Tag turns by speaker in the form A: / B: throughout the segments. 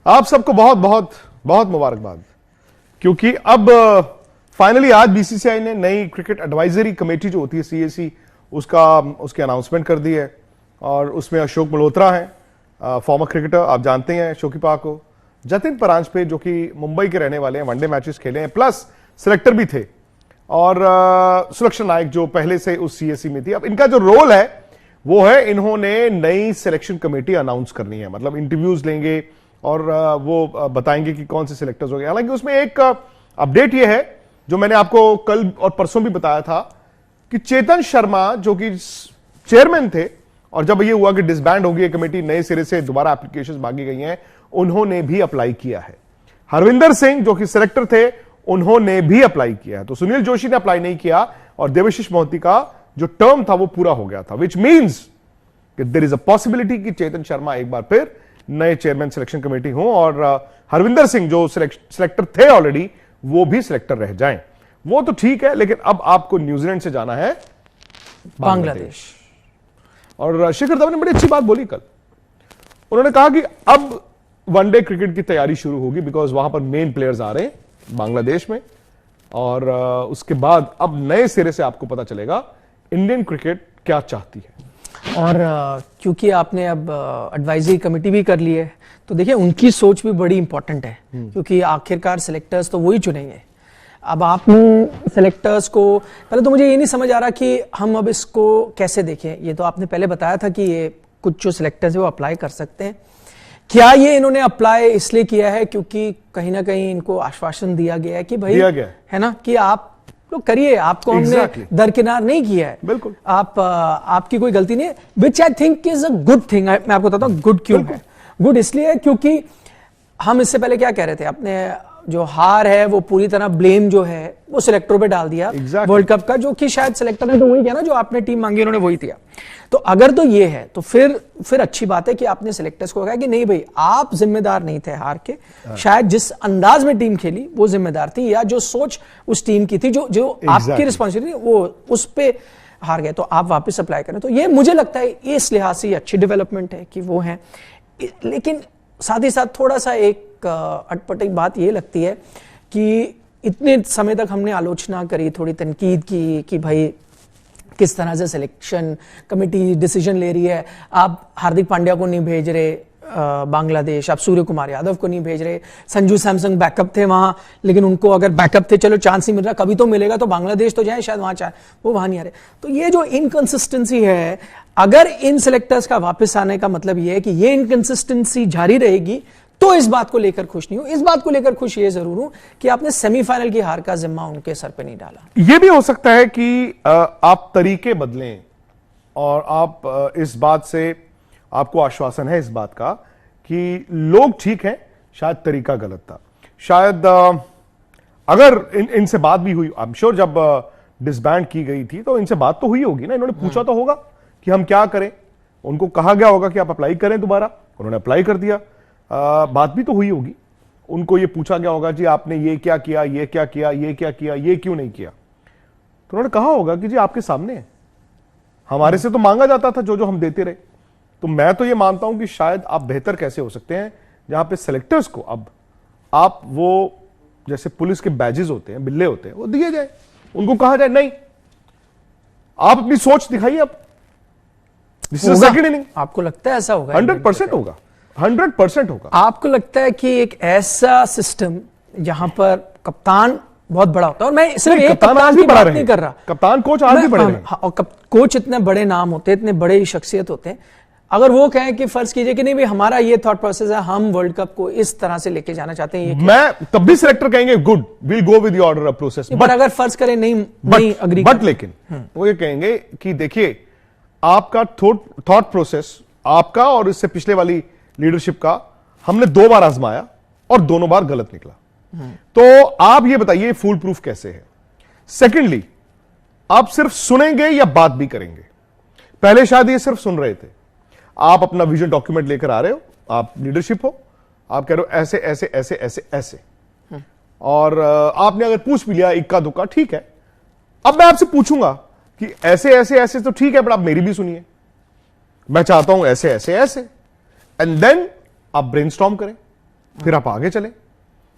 A: आप सबको बहुत बहुत बहुत मुबारकबाद, क्योंकि अब फाइनली आज बीसीसीआई ने नई क्रिकेट एडवाइजरी कमेटी जो होती है सीएसी उसकी अनाउंसमेंट कर दी है। और उसमें अशोक मल्होत्रा हैं, फॉर्मर क्रिकेटर, आप जानते हैं शोकीपा को, जतिन परांजपे जो कि मुंबई के रहने वाले हैं, वनडे मैचेस खेले हैं, प्लस सिलेक्टर भी थे, और सुलक्षण नायक जो पहले से उस सीएसी में थी। अब इनका जो रोल है वो है, इन्होंने नई सिलेक्शन कमेटी अनाउंस करनी है, मतलब इंटरव्यूज लेंगे और वो बताएंगे कि कौन से सिलेक्टर्स हो गए। हालांकि उसमें एक अपडेट ये है जो मैंने आपको कल और परसों भी बताया था कि चेतन शर्मा जो कि चेयरमैन थे, और जब ये हुआ कि डिसबैंड होगी कमेटी, नए सिरे से दोबारा एप्लीकेशंस मांगी गई हैं, उन्होंने भी अप्लाई किया है। हरविंदर सिंह जो कि सिलेक्टर थे, उन्होंने भी अप्लाई किया है। तो सुनील जोशी ने अप्लाई नहीं किया और देवाशीष मोहंती का जो टर्म था वो पूरा हो गया था, विच मीन्स कि देयर इज अ पॉसिबिलिटी कि चेतन शर्मा एक बार फिर नए चेयरमैन सिलेक्शन कमेटी हो और हरविंदर सिंह जो सिलेक्टर थे ऑलरेडी, वो भी सिलेक्टर रह जाएं। वो तो ठीक है, लेकिन अब आपको न्यूजीलैंड से जाना है बांग्लादेश। और शिखर धवन ने बड़ी अच्छी बात बोली कल। उन्होंने कहा कि अब वनडे क्रिकेट की तैयारी शुरू होगी, बिकॉज वहां पर मेन प्लेयर्स आ रहे हैं बांग्लादेश में, और उसके बाद अब नए सिरे से आपको पता चलेगा इंडियन क्रिकेट क्या चाहती है।
B: और क्योंकि आपने अब एडवाइजरी कमेटी भी कर ली है, तो देखिए उनकी सोच भी बड़ी इंपॉर्टेंट है, क्योंकि आखिरकार सिलेक्टर्स तो वही चुनेंगे। अब आपने सिलेक्टर्स को, पहले तो मुझे ये नहीं समझ आ रहा कि हम अब इसको कैसे देखें। ये तो आपने पहले बताया था कि ये कुछ जो सिलेक्टर्स है वो अप्लाई कर सकते हैं। क्या ये इन्होंने अप्लाई इसलिए किया है क्योंकि कहीं ना कहीं इनको आश्वासन दिया गया है कि भाई है ना कि आप लोग करिए, आपको हमने दरकिनार नहीं किया है,
A: बिल्कुल
B: आपकी कोई गलती नहीं है, which I think is a good thing. मैं आपको बताता हूँ गुड क्यों है। गुड इसलिए है क्योंकि हम इससे पहले क्या कह रहे थे, अपने जो हार है वो पूरी तरह ब्लेम जो है वो सिलेक्टरों पे डाल दिया वर्ल्ड कप का, जो कि शायद सिलेक्टर ने तो वही किया ना जो आपने टीम मांगी, उन्होंने वही दिया। तो अगर तो ये है तो फिर अच्छी बात है कि आपने सिलेक्टर्स को कहा कि नहीं भाई आप जिम्मेदार नहीं थे हार के, शायद जिस अंदाज में टीम खेली वो जिम्मेदार थी, या जो सोच उस टीम की थी जो आपकी रिस्पॉन्सिबिलिटी वो उस पे हार गए, तो आप वापस अप्लाई करें। तो ये मुझे लगता है इस लिहाज से अच्छी डेवलपमेंट है कि वो है। लेकिन साथ ही साथ थोड़ा सा एक अटपटी बात ये लगती है कि इतने समय तक हमने आलोचना करी, थोड़ी तनकीद की कि भाई किस तरह से सिलेक्शन कमेटी डिसीजन ले रही है, आप हार्दिक पांड्या को नहीं भेज रहे बांग्लादेश, आप सूर्य कुमार यादव को नहीं भेज रहे, संजू सैमसन बैकअप थे वहां, लेकिन उनको अगर बैकअप थे चलो चांस नहीं मिल रहा, कभी तो मिलेगा, तो बांग्लादेश तो जाए शायद, वहां चाहे वो वहां नहीं आ रहे। तो ये जो इनकंसिस्टेंसी है, अगर इन सिलेक्टर्स का वापस आने का मतलब ये है कि ये इनकंसिस्टेंसी जारी रहेगी, तो इस बात को लेकर खुश नहीं हूं। इस बात को लेकर खुश ये जरूर हूं कि आपने सेमीफाइनल की हार का जिम्मा उनके सर पे नहीं डाला।
A: यह भी हो सकता है कि आप तरीके बदलें, और आप इस बात से आपको आश्वासन है इस बात का कि लोग ठीक हैं, शायद तरीका गलत था। शायद अगर इनसे बात भी हुई, आई एम श्योर जब डिसबैंड की गई थी तो इनसे बात तो हुई होगी ना, इन्होंने पूछा तो होगा कि हम क्या करें, उनको कहा गया होगा कि आप अप्लाई करें दोबारा, उन्होंने अप्लाई कर दिया। बात भी तो हुई होगी, उनको ये पूछा गया होगा जी आपने ये क्या किया, ये क्या किया, ये क्या किया, ये क्यों नहीं किया। तो उन्होंने कहा होगा कि जी आपके सामने है, हमारे से तो मांगा जाता था जो हम देते रहे। तो मैं तो ये मानता हूं कि शायद आप बेहतर कैसे हो सकते हैं, जहां पे सेलेक्टर्स को अब आप वो जैसे पुलिस के बैजेस होते हैं, बिल्ले होते हैं, वो दिए जाए, उनको कहा जाए नहीं आप अपनी सोच दिखाइए। अब सेकंड इनिंग
B: आपको लगता है ऐसा होगा?
A: 100% होगा, 100% होगा।
B: आपको लगता है कि एक ऐसा सिस्टम जहां पर कप्तान बहुत बड़ा होता है, और मैं सिर्फ एक कप्तान की बात नहीं कर रहा,
A: कप्तान कोच आज भी बड़े हैं,
B: और कोच इतने बड़े नाम होते हैं, इतने बड़े शख्सियत होते हैं, अगर वो कहें कि फर्ज कीजिए कि नहीं भाई हमारा ये थॉट प्रोसेस है, हम वर्ल्ड कप को इस तरह से लेके जाना चाहते हैं,
A: मैं तब भी सिलेक्टर कहेंगे good, will go with the order of process.
B: But अगर फर्ज करें नहीं अग्री,
A: बट लेकिन वो ये कहेंगे कि देखिए आपका थॉट प्रोसेस, आपका और इससे पिछले वाली लीडरशिप का हमने 2 बार आजमाया और दोनों बार गलत निकला, तो आप ये बताइए फूल प्रूफ कैसे है। सेकेंडली, आप सिर्फ सुनेंगे या बात भी करेंगे? पहले शायद ये सिर्फ सुन रहे थे, आप अपना विजन डॉक्यूमेंट लेकर आ रहे हो, आप लीडरशिप हो, आप कह रहे हो ऐसे ऐसे ऐसे ऐसे ऐसे, और आपने अगर पूछ भी लिया इक्का दुक्का, ठीक है। अब मैं आपसे पूछूंगा कि ऐसे ऐसे ऐसे तो ठीक है, बट आप मेरी भी सुनिए, मैं चाहता हूं ऐसे ऐसे ऐसे, एंड देन आप ब्रेनस्टॉर्म करें, फिर आप आगे चले।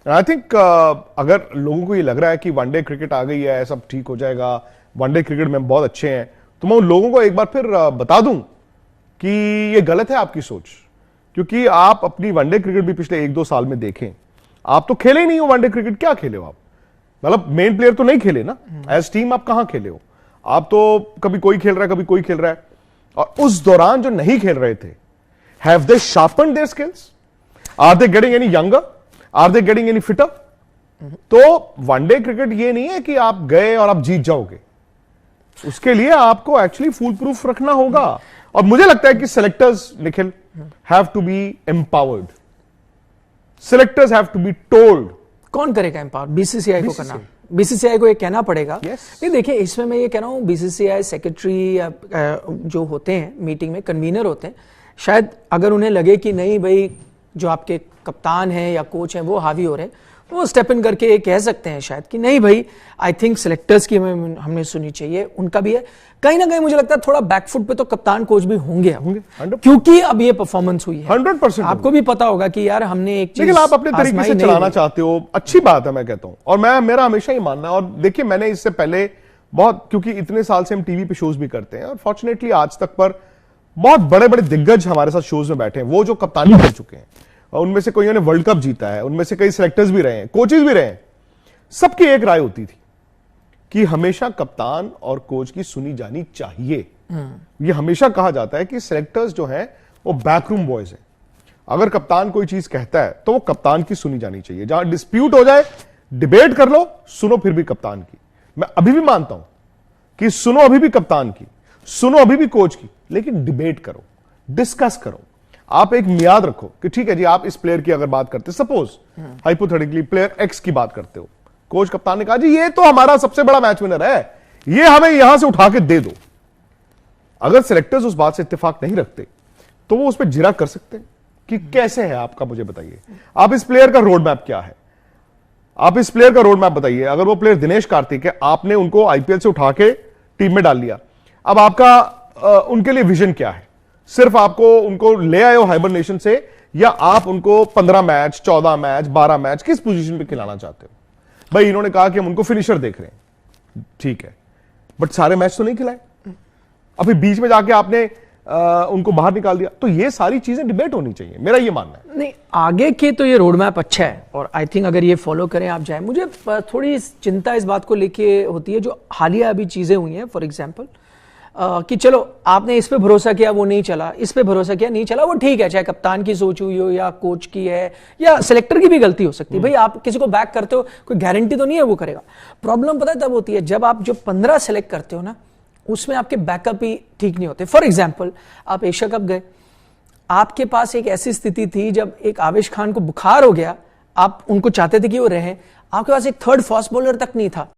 A: आई थिंक अगर लोगों को ये लग रहा है कि वनडे क्रिकेट आ गई है, सब ठीक हो जाएगा, वनडे क्रिकेट में बहुत अच्छे हैं, तो मैं उन लोगों को एक बार फिर बता दूं कि ये गलत है आपकी सोच। क्योंकि आप अपनी वनडे क्रिकेट भी पिछले 1-2 साल में देखें, आप तो खेले ही नहीं हो वनडे क्रिकेट। क्या खेले हो आप? मतलब मेन प्लेयर तो नहीं खेले ना, एज टीम आप कहां खेले हो? आप तो कभी कोई खेल रहा है, कभी कोई खेल रहा है। और उस दौरान जो नहीं खेल रहे थे, have they sharpened their skills? Are they getting any younger? Are they getting any fitter? तो वनडे क्रिकेट ये नहीं है कि आप गए और आप जीत जाओगे। उसके लिए आपको एक्चुअली फूल प्रूफ रखना होगा। और मुझे लगता है कि selectors, Nikhil, have to be empowered. Selectors have to be told.
B: कौन करेगा एम्पावर? बीसीसीआई को करना, बीसीसीआई को ये कहना पड़ेगा। नहीं, देखिए, इसमें मैं ये कह रहा हूं, बीसीसीआई सेक्रेटरी जो होते हैं मीटिंग में, कन्वीनर होते हैं, शायद अगर उन्हें लगे कि नहीं भाई जो आपके कप्तान हैं या कोच हैं वो हावी हो रहे हैं, तो वो स्टेप इन करके ये कह सकते हैं शायद कि नहीं भाई, आई थिंक सेलेक्टर्स की हमने सुनी चाहिए, उनका भी है। कहीं ना कहीं मुझे लगता है थोड़ा बैकफुट पे तो कप्तान कोच भी होंगे क्योंकि अब ये परफॉर्मेंस हुई है।
A: 100%
B: आपको भी पता होगा कि यार हमने एक चीज,
A: लेकिन आप अपने तरीके से चलाना चाहते हो, अच्छी बात है, मैं कहता हूं। और मेरा हमेशा ही मानना है, और देखिए मैंने इससे पहले बहुत, क्योंकि इतने साल से हम टीवी पे शोज भी करते हैं, और फॉर्चुनेटली आज तक पर बहुत बड़े बड़े दिग्गज हमारे साथ शोज में बैठे हैं, वो जो कप्तानी कर चुके हैं, और उनमें से कईयों ने वर्ल्ड कप जीता है, उनमें से कई सिलेक्टर्स भी रहे हैं, कोचेस भी रहे हैं। सबकी एक राय होती थी कि हमेशा कप्तान और कोच की सुनी जानी चाहिए। ये हमेशा कहा जाता है कि सिलेक्टर्स जो हैं वो बैकरूम बॉयज हैं। अगर कप्तान कोई चीज कहता है तो वो कप्तान की सुनी जानी चाहिए। जहां डिस्प्यूट हो जाए, डिबेट कर लो, सुनो फिर भी कप्तान की। मैं अभी भी मानता हूं कि सुनो अभी भी कप्तान की, सुनो अभी भी कोच की, लेकिन डिबेट करो, डिस्कस करो। आप एक मियाद रखो कि ठीक है जी, आप इस प्लेयर की अगर बात करते, सपोज हाइपोथेटिकली प्लेयर एक्स की बात करते हो, कोच कप्तान ने कहा जी ये तो हमारा सबसे बड़ा मैच विनर है, ये हमें यहां से उठा के दे दो। अगर सिलेक्टर्स उस बात से इत्तेफाक नहीं रखते तो वो उस पर जिरा कर सकते हैं कि कैसे है आपका, मुझे बताइए आप इस प्लेयर का रोड मैप क्या है, आप इस प्लेयर का रोड मैप बताइए। अगर वो प्लेयर दिनेश कार्तिक है, आपने उनको आईपीएल से उठा के टीम में डाल लिया, अब आपका उनके लिए विजन क्या है? सिर्फ आपको उनको ले आए हो हाइबरनेशन से, या आप उनको 15 मैच, 14 मैच, 12 मैच किस पोजीशन पे खिलाना चाहते हो? भाई इन्होंने कहा कि हम उनको फिनिशर देख रहे हैं, ठीक है, बट सारे मैच तो नहीं खिलाए, अभी बीच में जाके आपने उनको बाहर निकाल दिया। तो ये सारी चीजें डिबेट होनी चाहिए, मेरा ये मानना है।
B: नहीं, आगे के तो ये रोड मैप अच्छा है, और आई थिंक अगर ये फॉलो करें आप जाए। मुझे थोड़ी चिंता इस बात को लेके होती है जो हालिया अभी चीजें हुई हैं, फॉर एग्जाम्पल कि चलो आपने इस पे भरोसा किया, वो नहीं चला, इस पे भरोसा किया, नहीं चला, वो ठीक है, चाहे कप्तान की सोच हुई हो या कोच की है या सिलेक्टर की भी गलती हो सकती है। भाई आप किसी को बैक करते हो, कोई गारंटी तो नहीं है वो करेगा। प्रॉब्लम पता है तब होती है जब आप जो 15 सेलेक्ट करते हो ना, उसमें आपके बैकअप ही ठीक नहीं होते। फॉर एग्जाम्पल आप एशिया कप गए, आपके पास एक ऐसी स्थिति थी जब एक आवेश खान को बुखार हो गया, आप उनको चाहते थे कि वो रहे, आपके पास एक थर्ड फास्ट बॉलर तक नहीं था।